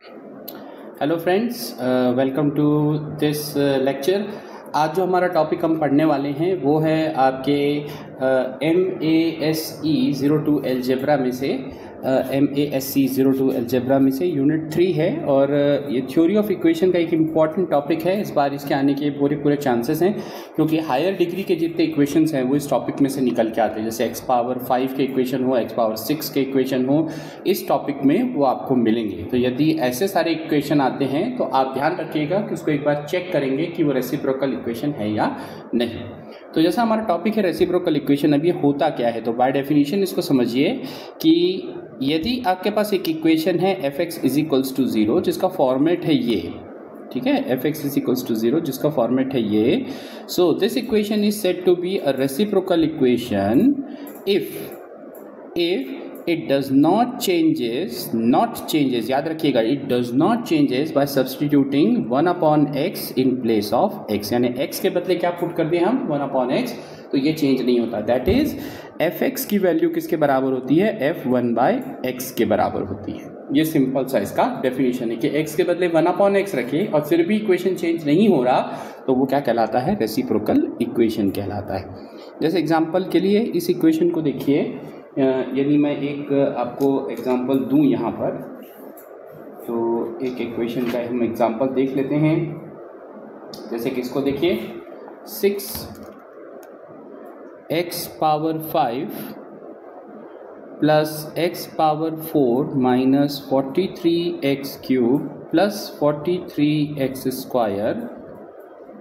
Hello friends, welcome to this lecture. आज जो हमारा टॉपिक हम पढ़ने वाले हैं वो है आपके MASE 02 अलजेब्रा में से MASE 02 अलजेब्रा में से यूनिट 3 है और ये थ्योरी ऑफ इक्वेशन का एक इम्पॉर्टेंट टॉपिक है। इस बार इसके आने के पूरे चांसेस हैं क्योंकि हायर डिग्री के जितने इक्वेशंस हैं वो इस टॉपिक में से निकल के आते हैं। जैसे x पावर 5 के इक्वेशन हो, x पावर 6 के इक्वेशन हो, इस टॉपिक में वो आपको मिलेंगे। तो यदि ऐसे सारे इक्वेशन आते हैं तो आप ध्यान रखिएगा कि उसको एक बार चेक करेंगे कि वो रेसिप्रोकल इक्वेशन है या नहीं। तो जैसा हमारा टॉपिक है रेसिप्रोकल इक्वेशन, अब ये होता क्या है, तो बाय डेफिनेशन इसको समझिए कि यदि आपके पास एक इक्वेशन है f(x) = 0 जिसका फॉर्मेट है ये, ठीक है, f(x) = 0 जिसका फॉर्मेट है ये, so this equation is said to be a reciprocal equation if it does not changes, याद रखिएगा, it does not changes by substituting 1/x in place of x, यानी x के बदले क्या पुट कर दिए हम 1/x, तो ये चेंज नहीं होता। दैट इज f(x) की वैल्यू किसके बराबर होती है, f(1/x) के बराबर होती है। ये सिंपल सा इसका डेफिनेशन है कि x के बदले 1/x रखे और फिर भी इक्वेशन चेंज नहीं हो रहा तो वो क्या कहलाता है, रेसिप्रोकल इक्वेशन कहलाता है। जैसे एग्जांपल के लिए इस इक्वेशन को देखिए, यदि मैं एक आपको एग्जांपल दूं यहाँ पर, तो एक इक्वेशन का हम एग्जांपल देख लेते हैं। जैसे कि इसको देखिए, 6x power 5 plus x power 4 minus 43x³ plus 43x²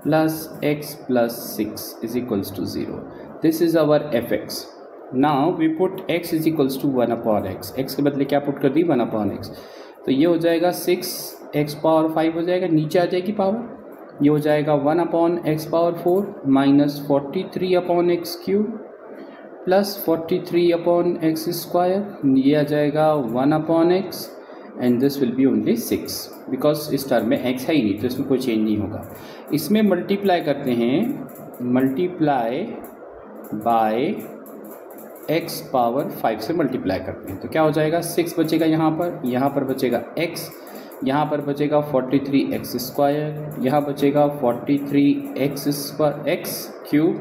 plus x plus 6 = 0। This is our f(x). Now we put x = 1/x, x के बदले क्या पुट कर दी 1/x, तो ये हो जाएगा 6x पावर 5 हो जाएगा, नीचे आ जाएगी पावर, ये हो जाएगा 1/x power 4 minus 43/x³ plus 43/x², ये आ जाएगा 1/x and this will B only 6 because इस टर्म में x है ही नहीं तो इसमें कोई चेंज नहीं होगा। इसमें मल्टीप्लाई करते हैं, मल्टीप्लाई बाय x पावर 5 से मल्टीप्लाई करते हैं तो क्या हो जाएगा, 6 बचेगा यहाँ पर बचेगा x, यहाँ पर बचेगा 43x², यहाँ बचेगा 43x³,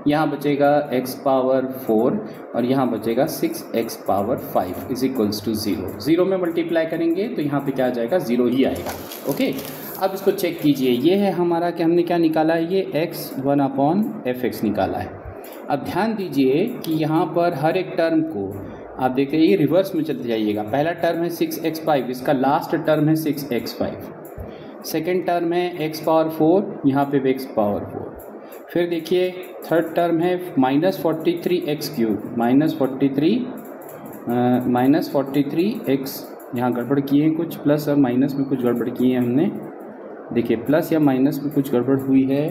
यहाँ बचेगा x पावर 4 और यहाँ बचेगा 6x पावर 5 = 0। 0 में मल्टीप्लाई करेंगे तो यहाँ पे क्या आ जाएगा, 0 ही आएगा। ओके, अब इसको चेक कीजिए, ये है हमारा कि हमने क्या निकाला है, ये x 1/f(x) निकाला है। अब ध्यान दीजिए कि यहाँ पर हर एक टर्म को आप देखते हैं, ये रिवर्स में चलते जाइएगा। पहला टर्म है 6x5, इसका लास्ट टर्म है 6x5। सेकेंड टर्म है x पावर 4, यहाँ पे भी x पावर 4। फिर देखिए थर्ड टर्म है माइनस 43x³, माइनस 43x, यहाँ गड़बड़ किए हैं कुछ, प्लस और माइनस में कुछ गड़बड़ किए हैं हमने, देखिए प्लस या माइनस में कुछ गड़बड़ हुई है।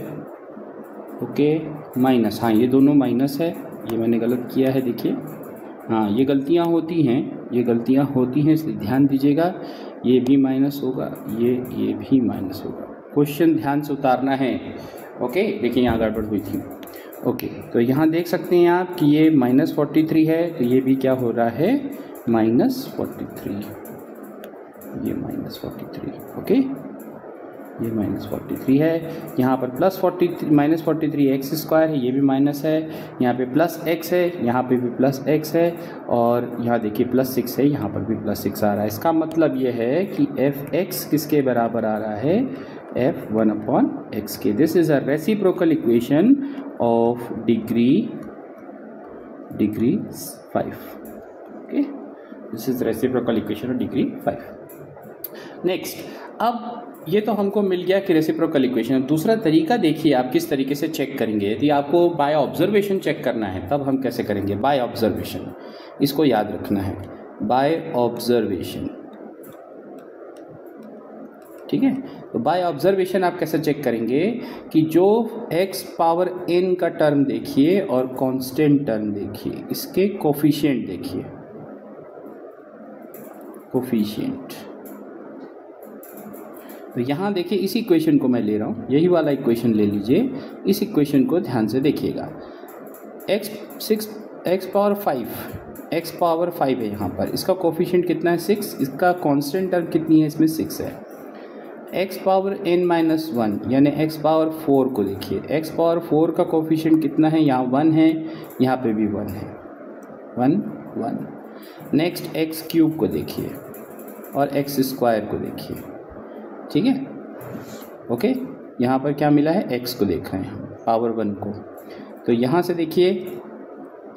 ओके, माइनस, हाँ ये दोनों माइनस है, ये मैंने गलत किया है, देखिए हाँ ये गलतियाँ होती हैं, इसलिए ध्यान दीजिएगा, ये भी माइनस होगा, ये भी माइनस होगा, क्वेश्चन ध्यान से उतारना है। ओके, देखिए यहाँ गड़बड़ हुई थी। ओके, तो यहाँ देख सकते हैं आप कि ये -43 है तो ये भी क्या हो रहा है, -43, ये -43। ओके, ये -43 है, यहाँ पर -43 है, ये भी माइनस है, यहाँ पे प्लस x है, यहाँ पे भी प्लस x है और यहाँ देखिए +6 है, यहाँ पर भी +6 आ रहा है। इसका मतलब ये है कि f(x) किसके बराबर आ रहा है, f(1/x) के। This is a reciprocal equation of degree 5। Okay, this is reciprocal equation of degree 5। Next, अब ये तो हमको मिल गया कि रेसिप्रोकल इक्वेशन। दूसरा तरीका देखिए आप किस तरीके से चेक करेंगे। यदि आपको बाय ऑब्जर्वेशन चेक करना है तब हम कैसे करेंगे, बाय ऑब्जर्वेशन, इसको याद रखना है, बाय ऑब्जर्वेशन, ठीक है। तो बाय ऑब्जर्वेशन आप कैसे चेक करेंगे कि जो x पावर n का टर्म देखिए और कांस्टेंट टर्म देखिए, इसके कोफिशिएंट देखिए, कोफिशिएंट। तो यहाँ देखिए इस इक्वेशन को मैं ले रहा हूँ, यही वाला इक्वेशन ले लीजिए, इस इक्वेशन को ध्यान से देखिएगा। x पावर 5 x पावर 5 है यहाँ पर, इसका कोफिशिएंट कितना है 6, इसका कांस्टेंट टर्म कितनी है इसमें 6 है। x पावर n-1 यानी x पावर 4 को देखिए, x पावर 4 का कोफिशिएंट कितना है, यहाँ 1 है, यहाँ पे भी 1 है, 1 1। नेक्स्ट x क्यूब को देखिए और x स्क्वायर को देखिए, ठीक है, ओके। यहाँ पर क्या मिला है, x को देख रहे हैं पावर 1 को, तो यहाँ से देखिए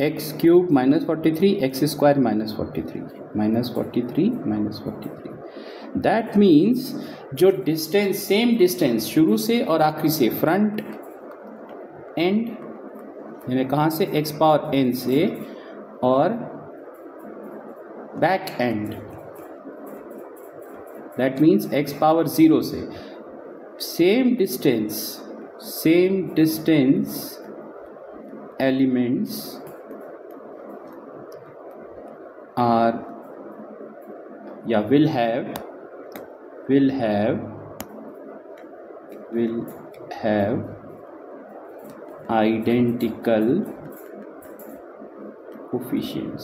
x cube -43, x square -43 that means जो डिस्टेंस, सेम डिस्टेंस शुरू से और आखिरी से, फ्रंट एंड यानी कहाँ से, x पावर n से, और back and that means x power 0 से, सेम डिस्टेंस elements are या will have identical coefficients,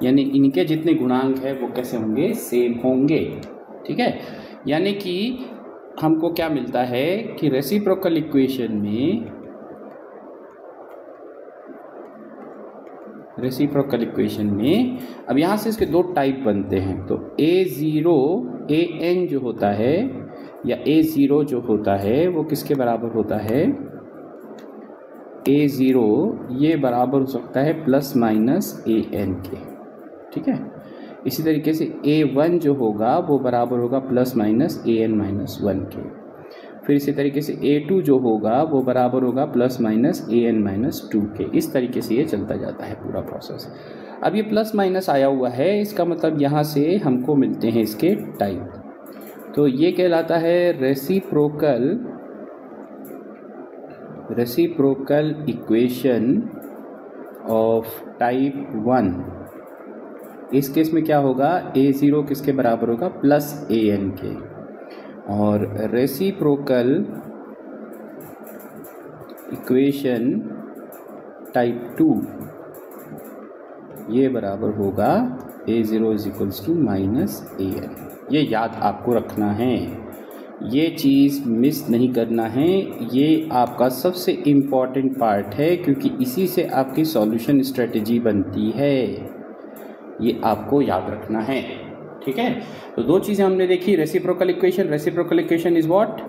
यानी इनके जितने गुणांक है वो कैसे होंगे, सेम होंगे, ठीक है। यानी कि हमको क्या मिलता है कि रेसिप्रोकल इक्वेशन में अब यहाँ से इसके दो टाइप बनते हैं। तो an जो होता है या a0 जो होता है वो किसके बराबर होता है, a0 ये बराबर हो सकता है +- an के, ठीक है। इसी तरीके से a1 जो होगा वो बराबर होगा +- an-1 के। फिर इसी तरीके से a2 जो होगा वो बराबर होगा +- an-2 के। इस तरीके से ये चलता जाता है पूरा प्रोसेस। अब ये + आया हुआ है, इसका मतलब यहाँ से हमको मिलते हैं इसके टाइप। तो ये कहलाता है रेसिप्रोकल इक्वेशन ऑफ टाइप 1। इस केस में क्या होगा, a0 किसके बराबर होगा, +an के, और रेसिप्रोकल इक्वेशन टाइप 2 ये बराबर होगा a0 = -an। ये याद आपको रखना है, ये चीज़ मिस नहीं करना है, ये आपका सबसे इम्पॉर्टेंट पार्ट है, क्योंकि इसी से आपकी सॉल्यूशन स्ट्रेटजी बनती है, ये आपको याद रखना है, ठीक है। तो दो चीज़ें हमने देखी, reciprocal equation is what,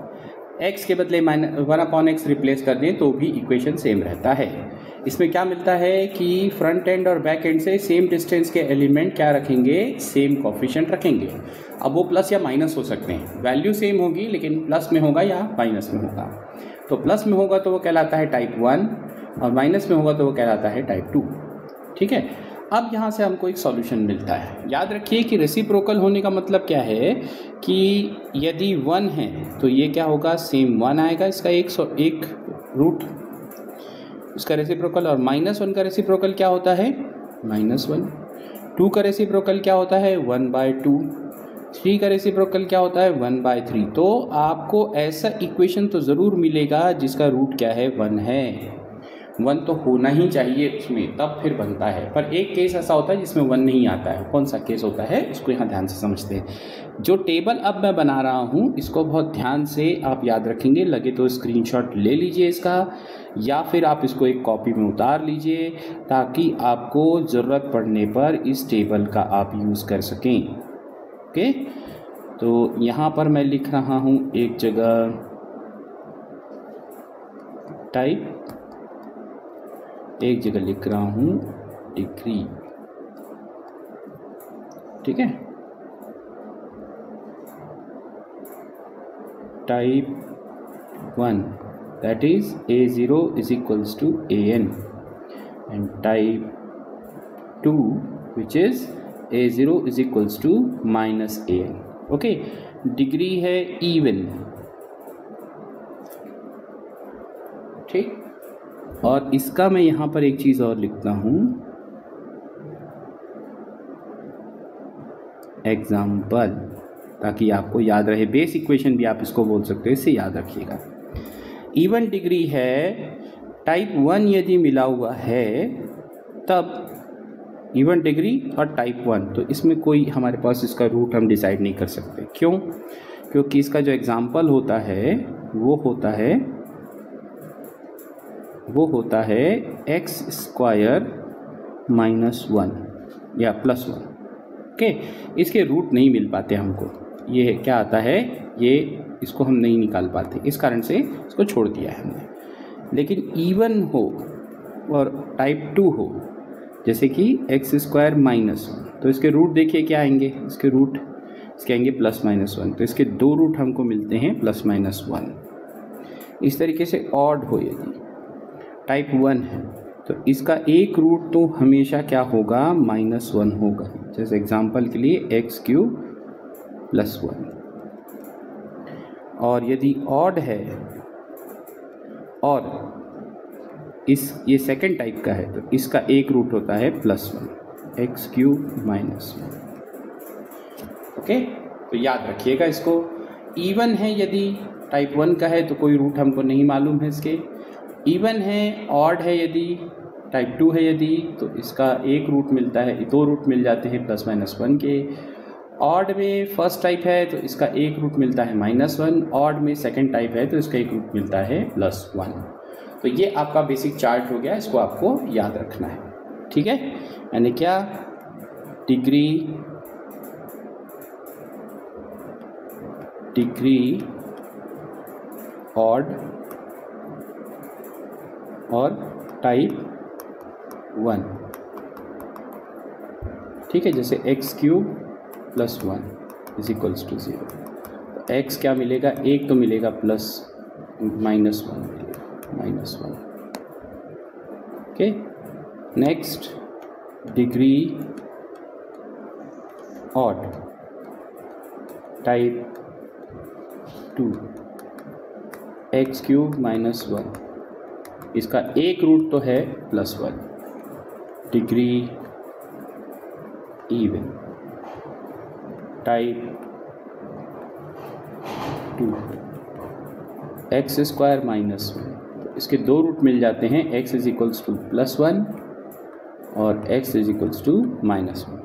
x के बदले -1/x रिप्लेस कर दें तो भी इक्वेशन सेम रहता है। इसमें क्या मिलता है कि फ्रंट एंड और बैक एंड से सेम डिस्टेंस के एलिमेंट क्या रखेंगे, सेम कोफिशिएंट रखेंगे। अब वो प्लस या माइनस हो सकते हैं, वैल्यू सेम होगी लेकिन प्लस में होगा या माइनस में होगा। तो प्लस में होगा तो वो कहलाता है टाइप 1 और माइनस में होगा तो वो कहलाता है टाइप 2, ठीक है। अब यहाँ से हमको एक सॉल्यूशन मिलता है। याद रखिए कि रेसिप्रोकल होने का मतलब क्या है कि यदि 1 है तो ये क्या होगा, सेम 1 आएगा, इसका एक रूट उसका रेसिप्रोकल, और -1 का रेसिप्रोकल क्या होता है, -1। 2 का रेसिप्रोकल क्या होता है, 1/2। 3 का रेसिप्रोकल क्या होता है, 1/3। तो आपको ऐसा इक्वेशन तो ज़रूर मिलेगा जिसका रूट क्या है, 1 है। 1 तो होना ही चाहिए उसमें, तब फिर बनता है। पर एक केस ऐसा होता है जिसमें 1 नहीं आता है। कौन सा केस होता है, इसको यहाँ ध्यान से समझते हैं। जो टेबल अब मैं बना रहा हूँ इसको बहुत ध्यान से आप याद रखेंगे। लगे तो स्क्रीनशॉट ले लीजिए इसका, या फिर आप इसको एक कॉपी में उतार लीजिए ताकि आपको ज़रूरत पड़ने पर इस टेबल का आप यूज़ कर सकें। ओके, तो यहाँ पर मैं लिख रहा हूँ एक जगह टाइप, एक जगह लिख रहा हूँ डिग्री, ठीक है। Type 1 that is a0 = an and type 2 which is a0 = -an। Okay, degree है इवन, ठीक। और इसका मैं यहाँ पर एक चीज़ और लिखता हूँ, एग्जाम्पल, ताकि आपको याद रहे। बेस इक्वेशन भी आप इसको बोल सकते हो, इससे याद रखिएगा। इवन डिग्री है, टाइप 1 यदि मिला हुआ है तब इवन डिग्री और टाइप 1, तो इसमें कोई हमारे पास इसका रूट हम डिसाइड नहीं कर सकते। क्यों? क्योंकि इसका जो एग्जाम्पल होता है वो होता है एक्स स्क्वायर माइनस 1 या प्लस 1। ओके, इसके रूट नहीं मिल पाते हमको। ये क्या आता है, ये इसको हम नहीं निकाल पाते, इस कारण से इसको छोड़ दिया है हमने। लेकिन इवन हो और टाइप 2 हो, जैसे कि एक्स स्क्वायर माइनस 1, तो इसके रूट देखिए क्या आएंगे, इसके आएंगे प्लस माइनस 1, तो इसके 2 रूट हमको मिलते हैं प्लस माइनस 1। इस तरीके से ऑड हो, यदि टाइप 1 है तो इसका एक रूट तो हमेशा क्या होगा, माइनस 1 होगा। जैसे एग्जांपल के लिए एक्स क्यूब प्लस 1। और यदि ऑड है और ये सेकंड टाइप का है, तो इसका एक रूट होता है plus 1, x cube minus 1। Okay, तो याद रखिएगा इसको। इवन है यदि टाइप 1 का है तो कोई रूट हमको नहीं मालूम है इसके। इवन है, ऑड है यदि, टाइप 2 है यदि, तो इसका एक रूट मिलता है, 2 रूट मिल जाते हैं प्लस माइनस 1 के। ऑड में फर्स्ट टाइप है तो इसका एक रूट मिलता है माइनस 1, ऑड में सेकंड टाइप है तो इसका एक रूट मिलता है प्लस 1। तो ये आपका बेसिक चार्ट हो गया, इसको आपको याद रखना है। ठीक है, यानी क्या, डिग्री ऑड और टाइप 1। ठीक है, जैसे X cube plus 1 is equals to 0, तो एक्स क्या मिलेगा, एक तो मिलेगा प्लस माइनस 1 मिलेगा, minus 1। Okay, next degree odd type 2, X cube minus 1, इसका एक रूट तो है plus 1। Degree even type 2, X square minus 1, तो इसके 2 रूट मिल जाते हैं, X is equals to plus 1 और X is equals to minus 1।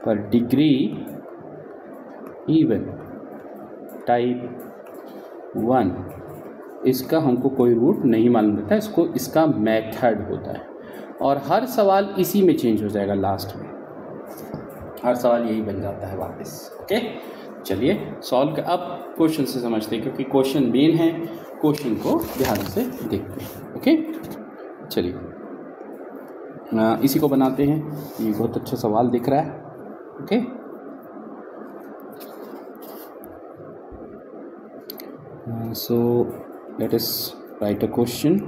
पर डिग्री इवन टाइप 1, इसका हमको कोई रूट नहीं मालूम रहता है, इसका मेथड होता है। और हर सवाल इसी में चेंज हो जाएगा, लास्ट में हर सवाल यही बन जाता है वापस। ओके, चलिए सॉल्व कर, अब क्वेश्चन से समझते हैं, क्योंकि क्वेश्चन मेन है, क्वेश्चन को ध्यान से देखते हैं। ओके, चलिए इसी को बनाते हैं, ये बहुत अच्छा सवाल दिख रहा है। Okay, so let us right a question.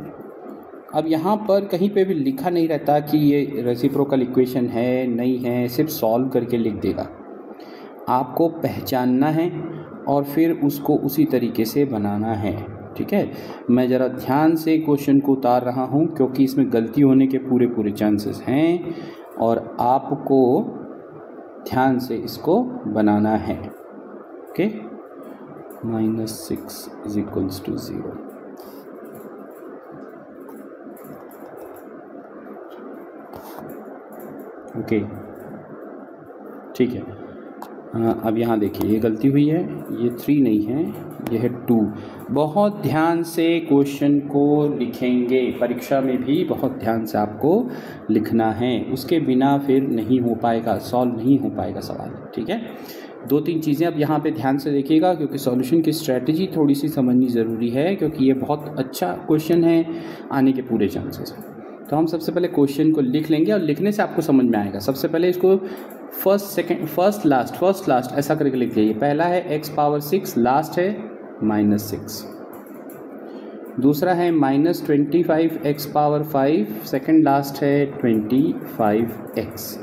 अब यहाँ पर कहीं पे भी लिखा नहीं रहता कि ये रेसिप्रोकल इक्वेशन है नहीं है, सिर्फ सॉल्व करके लिख देगा। आपको पहचानना है और फिर उसको उसी तरीके से बनाना है। ठीक है, मैं ज़रा ध्यान से क्वेश्चन को उतार रहा हूँ क्योंकि इसमें गलती होने के पूरे चांसेस हैं और आपको ध्यान से इसको बनाना है। Okay, -6 is equals to 0। Okay, ठीक है। अब यहाँ देखिए, ये गलती हुई है, ये 3 नहीं है, ये है 2। बहुत ध्यान से क्वेश्चन को लिखेंगे, परीक्षा में भी बहुत ध्यान से आपको लिखना है, उसके बिना फिर नहीं हो पाएगा, सॉल्व नहीं हो पाएगा सवाल। ठीक है, 2-3 चीज़ें अब यहाँ पे ध्यान से देखिएगा, क्योंकि सॉल्यूशन की स्ट्रेटजी थोड़ी सी समझनी ज़रूरी है, क्योंकि ये बहुत अच्छा क्वेश्चन है, आने के पूरे चांसेस हैं। तो हम सबसे पहले क्वेश्चन को लिख लेंगे और लिखने से आपको समझ में आएगा। सबसे पहले इसको फर्स्ट लास्ट ऐसा करके लिख लीजिए। पहला है x पावर 6, लास्ट है -6। दूसरा है -25 x पावर 5, सेकंड लास्ट है 25x।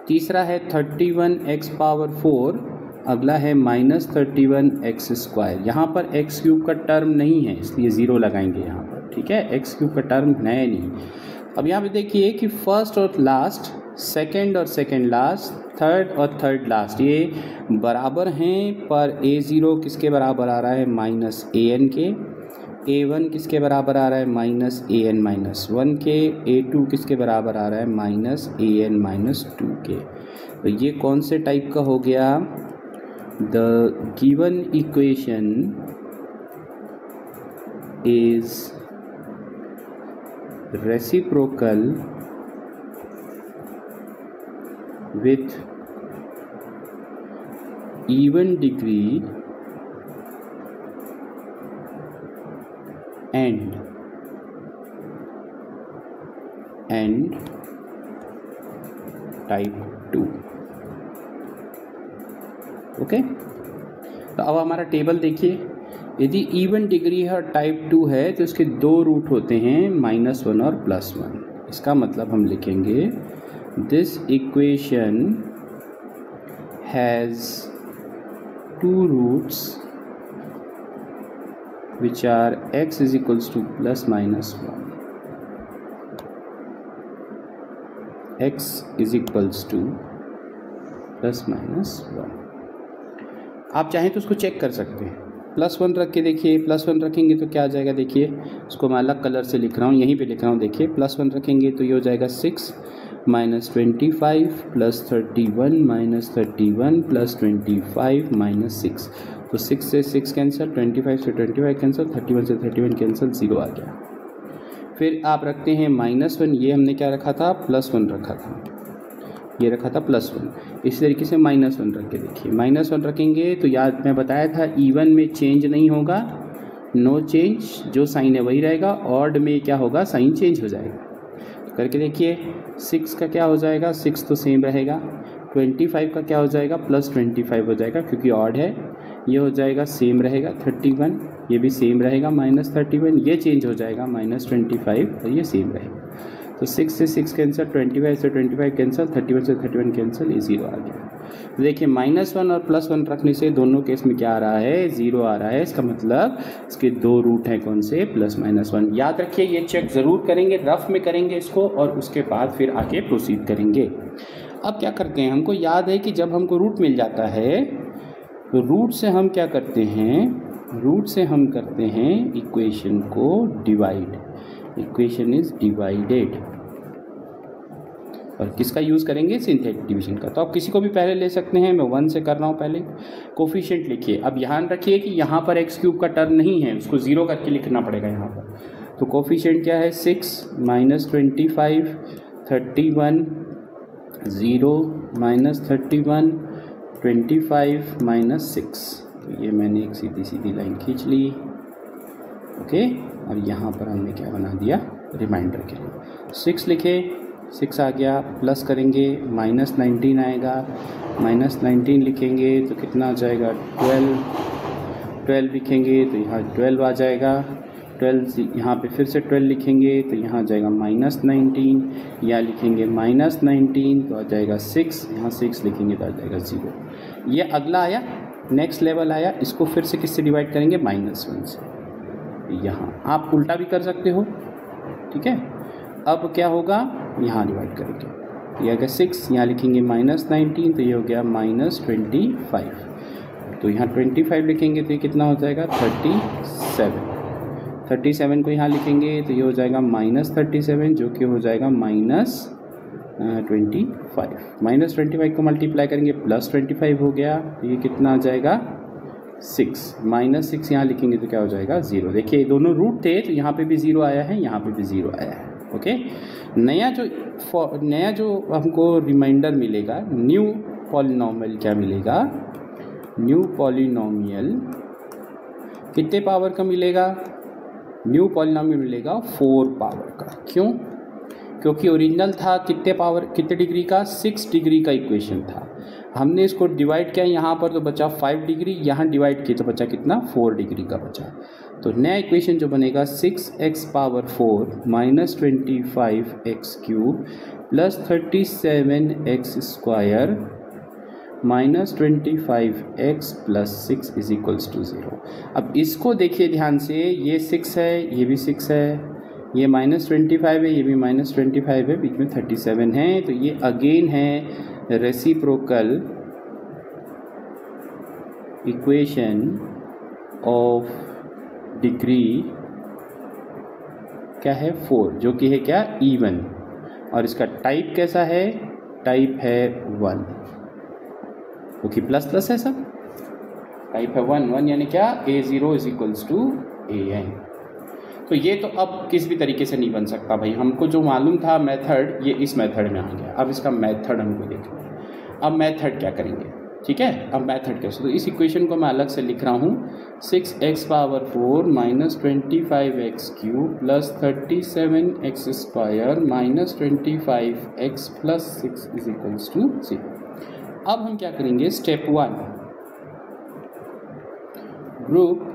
तीसरा है 31 x पावर 4, अगला है -31 x स्क्वायर। यहाँ पर x क्यूब का टर्म नहीं है, इसलिए 0 लगाएंगे यहाँ पर। ठीक है, x क्यूब का टर्म है नहीं। अब यहाँ पे देखिए कि फर्स्ट और लास्ट, सेकंड और सेकंड लास्ट, थर्ड और थर्ड लास्ट ये बराबर हैं, पर a0 किसके बराबर आ रहा है, -an के। A1 किसके बराबर आ रहा है माइनस AN-1 के, A2 किसके बराबर आ रहा है माइनस AN-2 के। तो ये कौन से टाइप का हो गया? The given equation is reciprocal with even degree and type 2। Okay, तो अब हमारा टेबल देखिए, यदि इवन डिग्री है और टाइप 2 है तो इसके दो रूट होते हैं -1 और +1। इसका मतलब हम लिखेंगे this equation has two roots which are x is equals to ±1, x is equals to ±1। आप चाहें तो उसको चेक कर सकते हैं, +1 रख के देखिए, +1 रखेंगे तो क्या आ जाएगा देखिए, उसको मैं अलग कलर से लिख रहा हूँ, यहीं पे लिख रहा हूँ, देखिए +1 रखेंगे तो ये हो जाएगा 6 -25 + 31 -31 + 25 -6। तो 6 से 6 कैंसिल, 25 से 25 कैंसिल, 31 से 31 कैंसिल, 0 आ गया। फिर आप रखते हैं -1, ये हमने क्या रखा था +1 रखा था, ये रखा था +1। इसी तरीके से -1 रख के देखिए, -1 रखेंगे तो याद मैं बताया था इवन में चेंज नहीं होगा, नो चेंज, जो साइन है वही रहेगा। ऑड में क्या होगा, साइन चेंज हो जाएगा। करके देखिए 6 का क्या हो जाएगा, 6 तो सेम रहेगा। 25 का क्या हो जाएगा, +25 हो जाएगा क्योंकि ऑड है, ये हो जाएगा सेम रहेगा। 31 ये भी सेम रहेगा, -31 ये चेंज हो जाएगा, -25 और ये सेम रहेगा। तो 6 से 6 कैंसिल, 25 से 25 कैंसिल, 31 से 31 कैंसिल, ये 0 आ गया। तो देखिए -1 और +1 रखने से दोनों केस में क्या आ रहा है, 0 आ रहा है। इसका मतलब इसके दो रूट हैं कौन से, +-1। याद रखिए ये चेक ज़रूर करेंगे, रफ में करेंगे इसको और उसके बाद फिर आगे प्रोसीड करेंगे। अब क्या करते हैं, हमको याद है कि जब हमको रूट मिल जाता है तो रूट से हम क्या करते हैं, रूट से हम करते हैं इक्वेशन को डिवाइड। इक्वेशन इज डिवाइडेड, और किसका यूज़ करेंगे, सिंथेटिक डिवीजन का। तो आप किसी को भी पहले ले सकते हैं, मैं 1 से कर रहा हूँ पहले। कोफिशिएंट लिखिए, अब ध्यान रखिए कि यहाँ पर x³ का टर्म नहीं है, उसको 0 करके लिखना पड़ेगा यहाँ पर। तो कोफिशिएंट क्या है, 6 -25 31 0 -31 25 -6। तो ये मैंने एक सीधी सीधी लाइन खींच ली, ओके। और यहाँ पर हमने क्या बना दिया, रिमाइंडर के लिए 6 लिखे, 6 आ गया, प्लस करेंगे -19 आएगा, -19 लिखेंगे तो कितना आ जाएगा 12 लिखेंगे तो यहाँ 12 आ जाएगा, 12 यहाँ पे फिर से 12 लिखेंगे तो यहाँ आ जाएगा -19, या लिखेंगे -19 तो आ जाएगा 6, यहाँ 6 लिखेंगे तो आ जाएगा 0। ये अगला आया, नेक्स्ट लेवल आया, इसको फिर से किससे डिवाइड करेंगे, -1 से। यहाँ आप उल्टा भी कर सकते हो, ठीक है। अब क्या होगा, यहाँ डिवाइड करेंगे, ये आएगा 6, यहाँ लिखेंगे -19 तो ये हो गया -25, तो यहाँ 25 लिखेंगे तो ये कितना हो जाएगा 37 को यहाँ लिखेंगे तो ये हो जाएगा -37 जो कि हो जाएगा -25 को मल्टीप्लाई करेंगे +25 हो गया, तो ये कितना आ जाएगा 6 -6 यहाँ लिखेंगे तो क्या हो जाएगा 0। देखिए दोनों रूट थे तो यहाँ पे भी 0 आया है, यहाँ पे भी 0 आया है, ओके। नया जो हमको रिमाइंडर मिलेगा, न्यू पॉलिनोमियल क्या मिलेगा, न्यू पॉलिनोमियल कितने पावर का मिलेगा, न्यू पॉलिनोमियल मिलेगा 4 पावर का। क्यों, क्योंकि ओरिजिनल था कितने डिग्री का, 6 डिग्री का इक्वेशन था। हमने इसको डिवाइड किया यहाँ पर तो बचा 5 डिग्री, यहाँ डिवाइड किया तो बचा कितना 4 डिग्री का बचा। तो नया इक्वेशन जो बनेगा 6x power 4 -25x³ + 37x² -25x + 6 = 0। अब इसको देखिए ध्यान से, ये 6 है, ये भी 6 है, ये -25 है, ये भी -25 है, बीच में 37 है, तो ये अगेन है रेसिप्रोकल इक्वेशन ऑफ डिग्री क्या है 4, जो कि है क्या इवन, और इसका टाइप कैसा है, टाइप है 1, क्योंकि प्लस प्लस है सब, टाइप है 1 1 यानी क्या A0 is equals to AN। तो ये तो अब किसी भी तरीके से नहीं बन सकता भाई, हमको जो मालूम था मेथड, ये इस मेथड में आ गया। अब इसका मेथड हमको देखना है। अब मेथड क्या करेंगे, ठीक है, अब मेथड कैसे, तो इस इक्वेशन को मैं अलग से लिख रहा हूँ 6x power 4 minus 25x cube plus 37x square minus 25x plus 6 is equals to 0। अब हम क्या करेंगे, step 1, group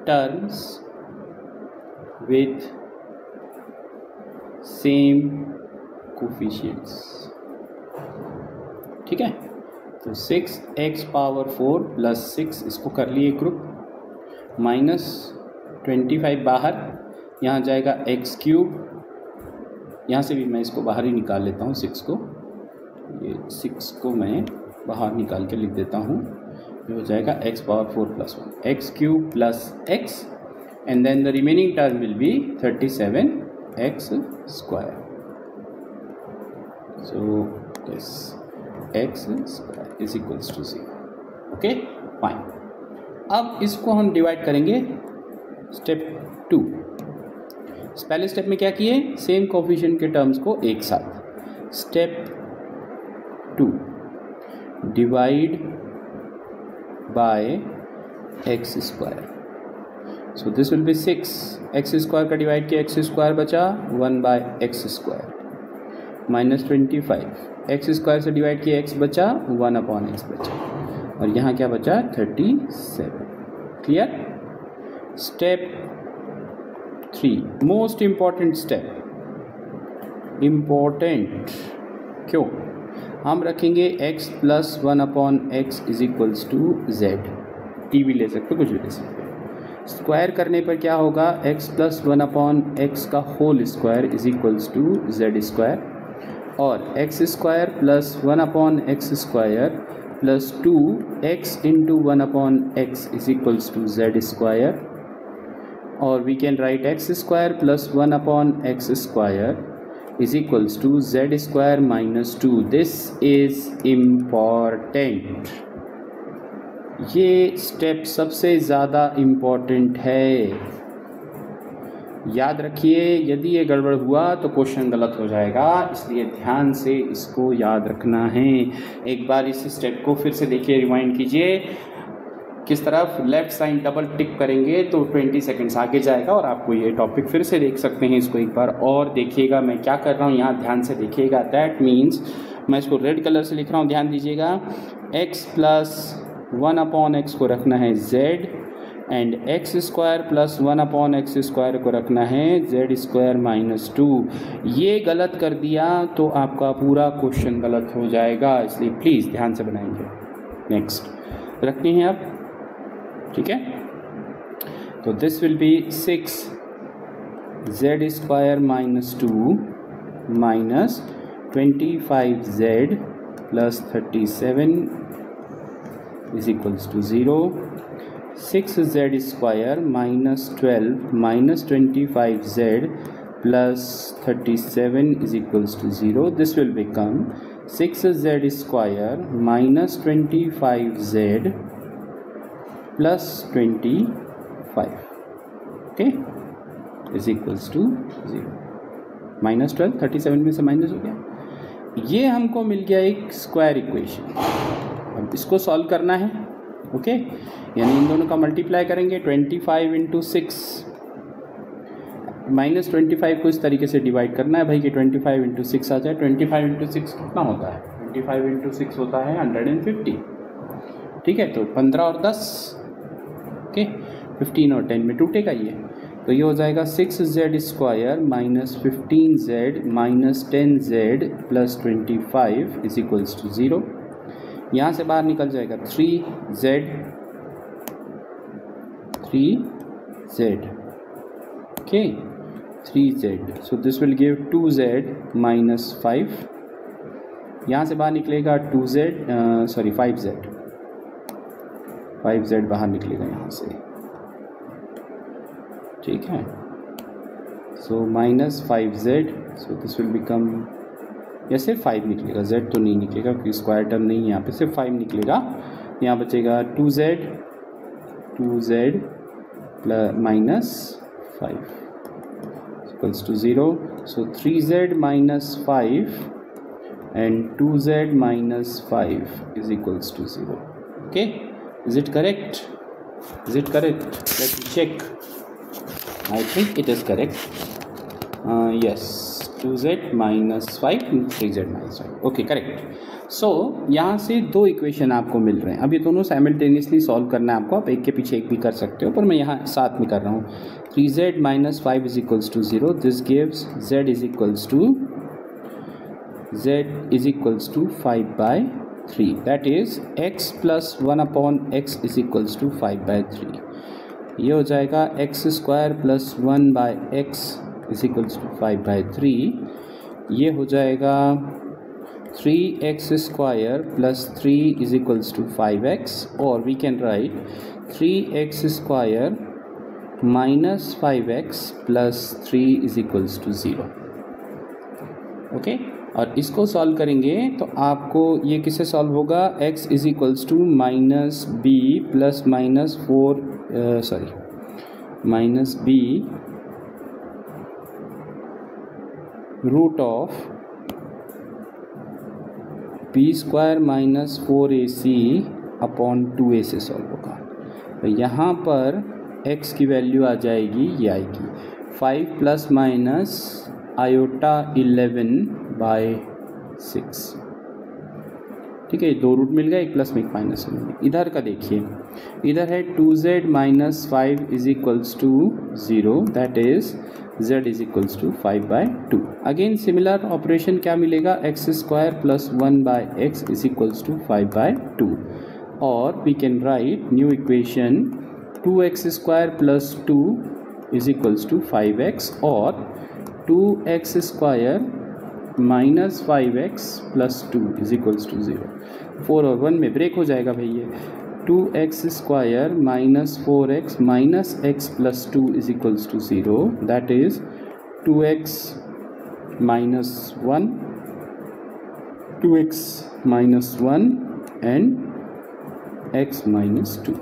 terms with same coefficients, ठीक है। तो 6x पावर 4 प्लस 6 इसको कर लिए ग्रुप, माइनस 25 बाहर, यहाँ जाएगा x क्यूब, यहाँ से भी मैं इसको बाहर ही निकाल लेता हूँ 6 को, ये 6 को मैं बाहर निकाल के लिख देता हूँ, ये हो जाएगा x power 4 plus 1 x cube plus x and then the remaining term will be 37x square, so this x square is equals to 0। Okay fine. अब इसको हम डिवाइड करेंगे स्टेप 2। पहले स्टेप में क्या किए, सेम कोफिशिएंट के टर्म्स को एक साथ, step 2 divide by x square, so this will be 6 x square का डिवाइड किया x स्क्वायर बचा 1 by X square minus 25 x square से डिवाइड किया x बचा 1 अपॉन x बचा, और यहाँ क्या बचा 37। Clear. Step 3 most important step, important क्यों, हम रखेंगे x plus 1 upon x is equals to Z, T भी ले सकते, कुछ भी ले सकते। स्क्वायर करने पर क्या होगा, x प्लस 1 अपॉन एक्स का whole square is equals to z square, और x square plus 1 upon x square plus 2x into 1 upon x is equals to z square, और we can write x square plus 1 upon x square is equals to z square minus 2. This is important. ये step सबसे ज़्यादा important है, याद रखिए, यदि ये गड़बड़ हुआ तो क्वेश्चन गलत हो जाएगा, इसलिए ध्यान से इसको याद रखना है। एक बार इस स्टेप को फिर से देखिए, रिवाइंड कीजिए, किस तरफ लेफ्ट साइड डबल टिक करेंगे तो 20 सेकंड्स आगे जाएगा, और आपको ये टॉपिक फिर से देख सकते हैं। इसको एक बार और देखिएगा, मैं क्या कर रहा हूँ यहाँ ध्यान से देखिएगा। दैट मीन्स मैं इसको रेड कलर से लिख रहा हूँ, ध्यान दीजिएगा। x प्लस 1 अपॉन एक्स को रखना है z, and x square plus 1 upon x square को रखना है z स्क्वायर माइनस 2। ये गलत कर दिया तो आपका पूरा क्वेश्चन गलत हो जाएगा, इसलिए प्लीज़ ध्यान से बनाएंगे। नेक्स्ट रखते हैं आप, ठीक है। तो this will be 6 z square minus 2 minus 25z plus 37 is equals to 0, 6z square minus 12 minus 25z plus 37 is equals to 0. This will become 6z square minus 25z plus 25, okay, is equals to 0. Minus 12, 37 में से minus हो गया, ये हमको मिल गया एक square equation. अब इसको सॉल्व करना है, ओके, यानी इन दोनों का मल्टीप्लाई करेंगे। 25 इंटू 6 माइनस 25 को इस तरीके से डिवाइड करना है भाई कि 25 इंटू 6 आ जाए। 25 इंटू 6 कितना होता है? 25 इंटू 6 होता है 150, ठीक है। तो 15 और 10, ओके, 15 और 10 में टूटेगा ये, तो ये हो जाएगा 6z square minus 15z minus 10z plus 25 is equals to 0। यहाँ से बाहर निकल जाएगा 3z, okay, 3z, so this will give 2z minus 5। यहाँ से बाहर निकलेगा 5z बाहर निकलेगा यहाँ से, ठीक है। So minus 5z, so this will become, या सिर्फ 5 निकलेगा, z तो नहीं निकलेगा क्योंकि स्क्वायर टर्म नहीं है यहाँ पे, सिर्फ 5 निकलेगा। यहाँ बचेगा 2z plus minus 5 equals to 0। So 3z minus 5 and 2z minus 5 is equals to 0. Okay, is it correct? Is it correct? Let me check. I think it is correct. Yes, 2z minus 5 and 3z minus 5. Okay, correct. सो यहाँ से दो equation आपको मिल रहे हैं। अब ये दोनों simultaneously solve करना है आपको, आप एक के पीछे एक भी कर सकते हो, पर मैं यहाँ साथ में कर रहा हूँ। 3z minus 5 is equals to 0. This gives z is equals to 5 by 3. That is x plus 1 upon x is equals to 5 by 3. ये हो जाएगा x square plus 1 by x is equals to 5 by 3. ये हो जाएगा 3x square plus 3 is equals to 5x, or we can write 3x square minus 5x plus 3 is equals to 0. Okay, और इसको solve करेंगे तो आपको ये किससे सॉल्व होगा, x is equals to minus b plus minus 4 minus b root of B square minus 4ac upon 2a से solve होगा। तो यहाँ पर x की वैल्यू आ जाएगी, ये आएगी 5 प्लस माइनस आयोटा 11 बाय 6। ठीक है, दो रूट मिल गए, एक प्लस में एक माइनस में। इधर का देखिए, इधर है 2z minus 5 is equals to 0, that is z is equals to 5 by 2। Again similar operation क्या मिलेगा, X square plus 1 by X is equals to 5 by 2, और we can write new equation 2x square plus 2 is equals to 5x, और 2x square minus 5x plus 2 is equals to 0। 4 और 1 में break हो जाएगा भैया। 2x square minus 4x minus x plus 2 is equals to 0, that is 2x minus 1, 2x minus 1 and x minus 2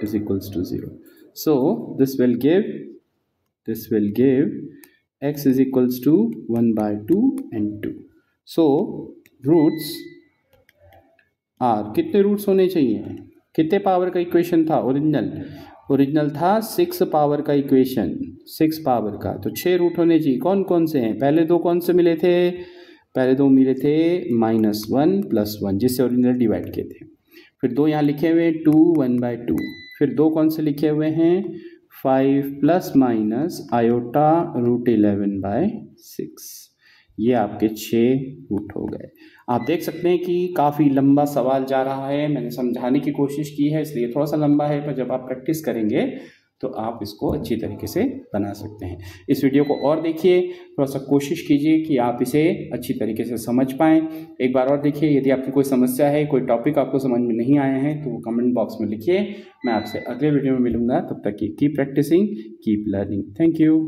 is equals to 0. So this will give x is equals to 1 by 2 and 2. So roots are, कितने roots होने चाहिए, कितने power का equation था original था 6 power का equation, 6 power का, तो 6 रूट होने चाहिए। कौन कौन से हैं, पहले दो कौन से मिले थे, पहले दो मिले थे -1 + 1 जिससे ओरिजिनल डिवाइड किए थे, फिर दो यहाँ लिखे हुए हैं 2 1 by 2, फिर दो कौन से लिखे हुए हैं 5 प्लस माइनस आयोटा √11 by 6। ये आपके 6 रूट हो गए। आप देख सकते हैं कि काफ़ी लंबा सवाल जा रहा है, मैंने समझाने की कोशिश की है इसलिए थोड़ा सा लंबा है, पर जब आप प्रैक्टिस करेंगे तो आप इसको अच्छी तरीके से बना सकते हैं। इस वीडियो को और देखिए, थोड़ा सा कोशिश कीजिए कि आप इसे अच्छी तरीके से समझ पाएँ। एक बार और देखिए, यदि आपकी कोई समस्या है, कोई टॉपिक आपको समझ में नहीं आया है तो वो कमेंट बॉक्स में लिखिए। मैं आपसे अगले वीडियो में मिलूंगा, तब तक की keep practicing, keep learning. Thank you.